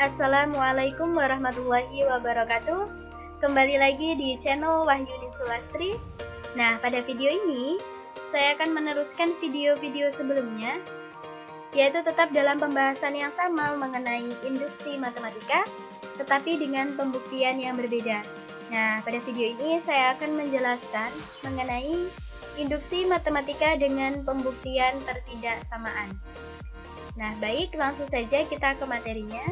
Assalamualaikum warahmatullahi wabarakatuh. Kembali lagi di channel Wahyuni Sulastri. Nah, pada video ini saya akan meneruskan video-video sebelumnya, yaitu tetap dalam pembahasan yang sama mengenai induksi matematika, tetapi dengan pembuktian yang berbeda. Nah, pada video ini saya akan menjelaskan mengenai induksi matematika dengan pembuktian pertidaksamaan. Nah, baik, langsung saja kita ke materinya.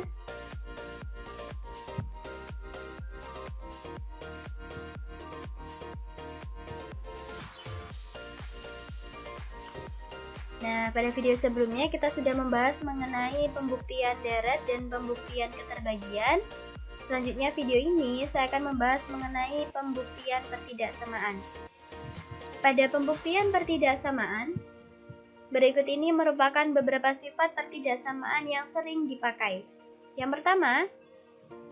Nah, pada video sebelumnya kita sudah membahas mengenai pembuktian deret dan pembuktian keterbagian. Selanjutnya video ini saya akan membahas mengenai pembuktian pertidaksamaan. Pada pembuktian pertidaksamaan, berikut ini merupakan beberapa sifat pertidaksamaan yang sering dipakai. Yang pertama,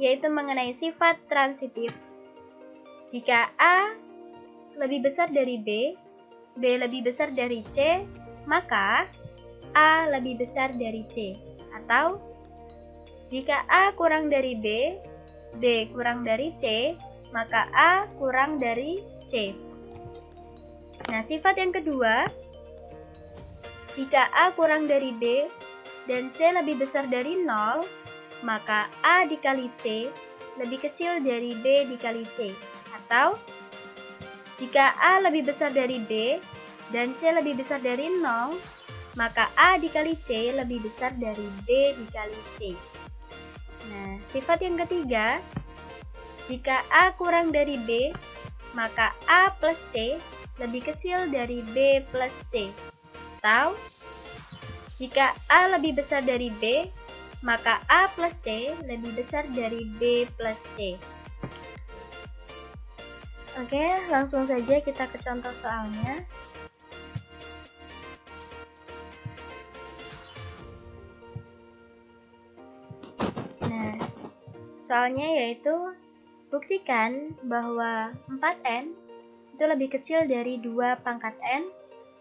yaitu mengenai sifat transitif. Jika A lebih besar dari B lebih besar dari C, maka A lebih besar dari C. Atau, jika A kurang dari B kurang dari C, maka A kurang dari C. Nah, sifat yang kedua, jika A kurang dari B dan C lebih besar dari 0, maka A dikali C lebih kecil dari B dikali C. Atau, jika A lebih besar dari B dan C lebih besar dari 0, maka A dikali C lebih besar dari B dikali C. Nah, sifat yang ketiga, jika A kurang dari B, maka A plus C lebih kecil dari B plus C. Atau, jika A lebih besar dari B, maka A plus C lebih besar dari B plus C. Oke, langsung saja kita ke contoh soalnya. Nah, soalnya yaitu buktikan bahwa 4n itu lebih kecil dari 2 pangkat n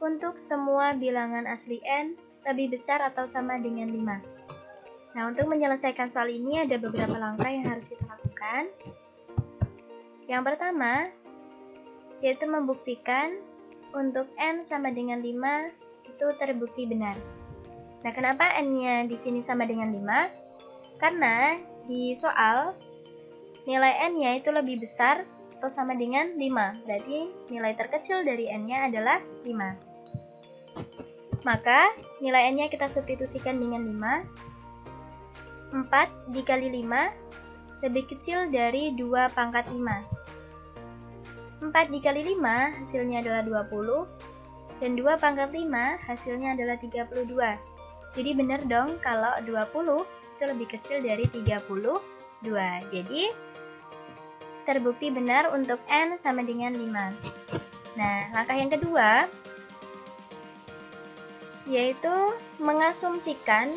untuk semua bilangan asli n lebih besar atau sama dengan 5. Nah, untuk menyelesaikan soal ini ada beberapa langkah yang harus kita lakukan. Yang pertama, yaitu membuktikan untuk n sama dengan 5 itu terbukti benar. Nah, kenapa n-nya di sini sama dengan 5? Karena di soal nilai n-nya itu lebih besar atau sama dengan 5. Berarti nilai terkecil dari n-nya adalah 5. Maka nilai n-nya kita substitusikan dengan 5. 4 dikali 5 lebih kecil dari 2 pangkat 5. 4 dikali 5 hasilnya adalah 20. Dan 2 pangkat 5 hasilnya adalah 32. Jadi benar dong kalau 20 itu lebih kecil dari 32. Jadi terbukti benar untuk n sama dengan 5. Nah, langkah yang kedua yaitu mengasumsikan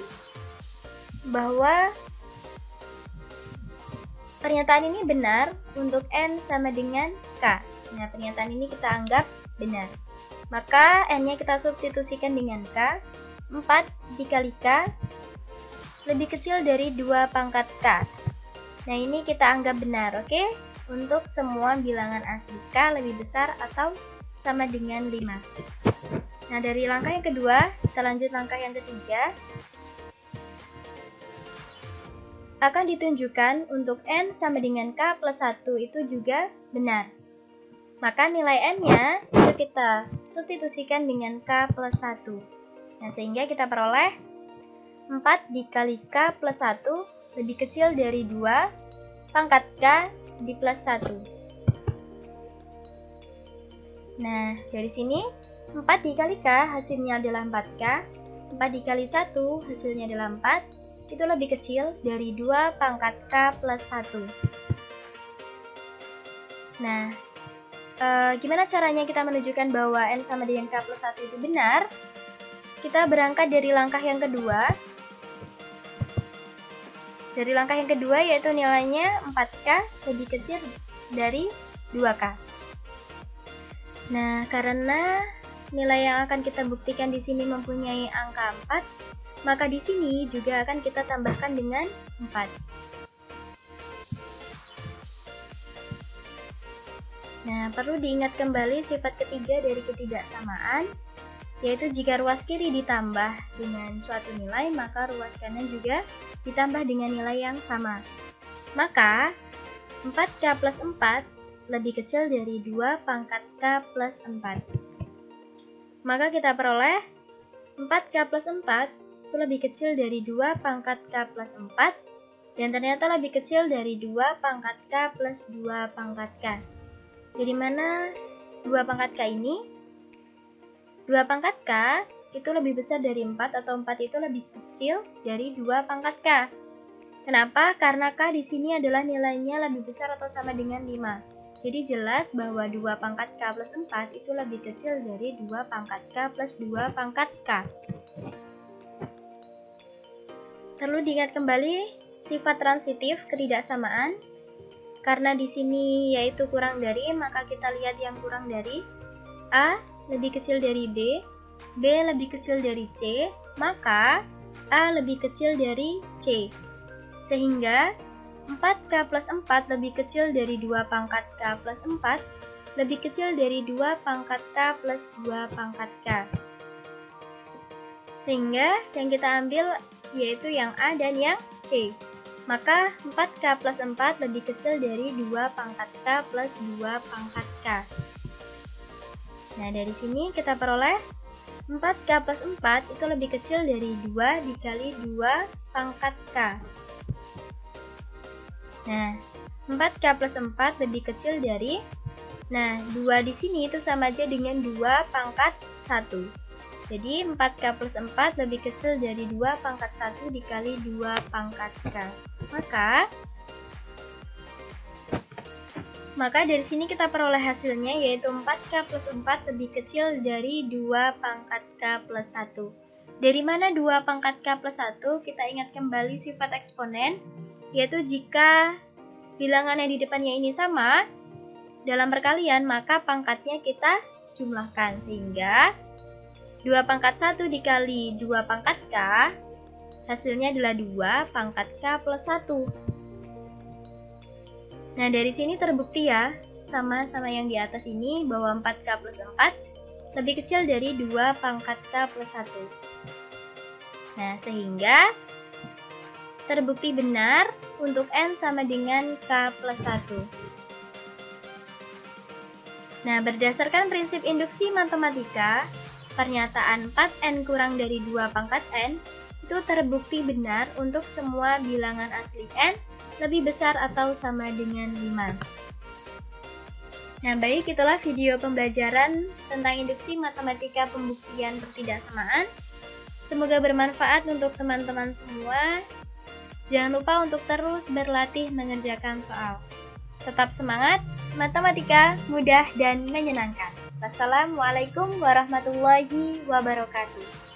bahwa pernyataan ini benar untuk n sama dengan k. Nah, pernyataan ini kita anggap benar. Maka n-nya kita substitusikan dengan k. 4 dikali k lebih kecil dari 2 pangkat k. Nah, ini kita anggap benar, oke? Untuk semua bilangan asli k lebih besar atau sama dengan 5. Nah, dari langkah yang kedua, kita lanjut langkah yang ketiga. Akan ditunjukkan untuk n sama dengan k plus 1 itu juga benar. Maka nilai n-nya itu kita substitusikan dengan k plus 1. Nah, sehingga kita peroleh 4 dikali k plus 1 lebih kecil dari 2 pangkat k di plus 1. Nah, dari sini 4 dikali k hasilnya adalah 4k. 4 dikali 1 hasilnya adalah 4. Itu lebih kecil dari 2 pangkat k plus 1. Nah, gimana caranya kita menunjukkan bahwa n sama dengan k plus 1 itu benar? Kita berangkat dari langkah yang kedua. Dari langkah yang kedua yaitu nilainya 4k lebih kecil dari 2k. Nah, karena nilai yang akan kita buktikan di sini mempunyai angka 4, maka di sini juga akan kita tambahkan dengan 4. Nah, perlu diingat kembali sifat ketiga dari ketidaksamaan, yaitu jika ruas kiri ditambah dengan suatu nilai, maka ruas kanan juga ditambah dengan nilai yang sama. Maka, 4K plus 4 lebih kecil dari 2 pangkat K plus 4. Maka kita peroleh 4K plus 4 itu lebih kecil dari 2 pangkat K plus 4, dan ternyata lebih kecil dari 2 pangkat K plus 2 pangkat K. Jadi mana 2 pangkat K ini? 2 pangkat K itu lebih besar dari 4 atau 4 itu lebih kecil dari 2 pangkat K. Kenapa? Karena K di sini adalah nilainya lebih besar atau sama dengan 5. Jadi jelas bahwa 2 pangkat K plus 4 itu lebih kecil dari 2 pangkat K plus 2 pangkat K. Perlu diingat kembali sifat transitif ketidaksamaan. Karena di sini yaitu kurang dari, maka kita lihat yang kurang dari. A lebih kecil dari B, B lebih kecil dari C, maka A lebih kecil dari C. Sehingga 4K plus 4 lebih kecil dari 2 pangkat K plus 4, lebih kecil dari 2 pangkat K plus 2 pangkat K. Sehingga yang kita ambil yaitu yang A dan yang C. Maka 4K plus 4 lebih kecil dari 2 pangkat K plus 2 pangkat K. Nah, dari sini kita peroleh 4K plus 4 itu lebih kecil dari 2 dikali 2 pangkat K. Nah, 4K plus 4 lebih kecil dari, nah 2 di sini itu sama aja dengan 2 pangkat 1. Jadi 4K plus 4 lebih kecil dari 2 pangkat 1 dikali 2 pangkat K. Maka dari sini kita peroleh hasilnya yaitu 4K plus 4 lebih kecil dari 2 pangkat K plus 1. Dari mana 2 pangkat K plus 1? Kita ingat kembali sifat eksponen, yaitu jika bilangan yang di depannya ini sama, dalam perkalian maka pangkatnya kita jumlahkan. Sehingga 2 pangkat 1 dikali 2 pangkat K, hasilnya adalah 2 pangkat K plus 1. Nah, dari sini terbukti ya, sama yang di atas ini, bahwa 4K plus 4 lebih kecil dari 2 pangkat K plus 1. Nah, sehingga terbukti benar untuk N sama dengan K plus 1. Nah, berdasarkan prinsip induksi matematika, pernyataan 4N kurang dari 2 pangkat N itu terbukti benar untuk semua bilangan asli N lebih besar atau sama dengan 5. Nah, baik, itulah video pembelajaran tentang induksi matematika pembuktian pertidaksamaan. Semoga bermanfaat untuk teman-teman semua. Jangan lupa untuk terus berlatih mengerjakan soal. Tetap semangat, matematika mudah dan menyenangkan. Wassalamualaikum warahmatullahi wabarakatuh.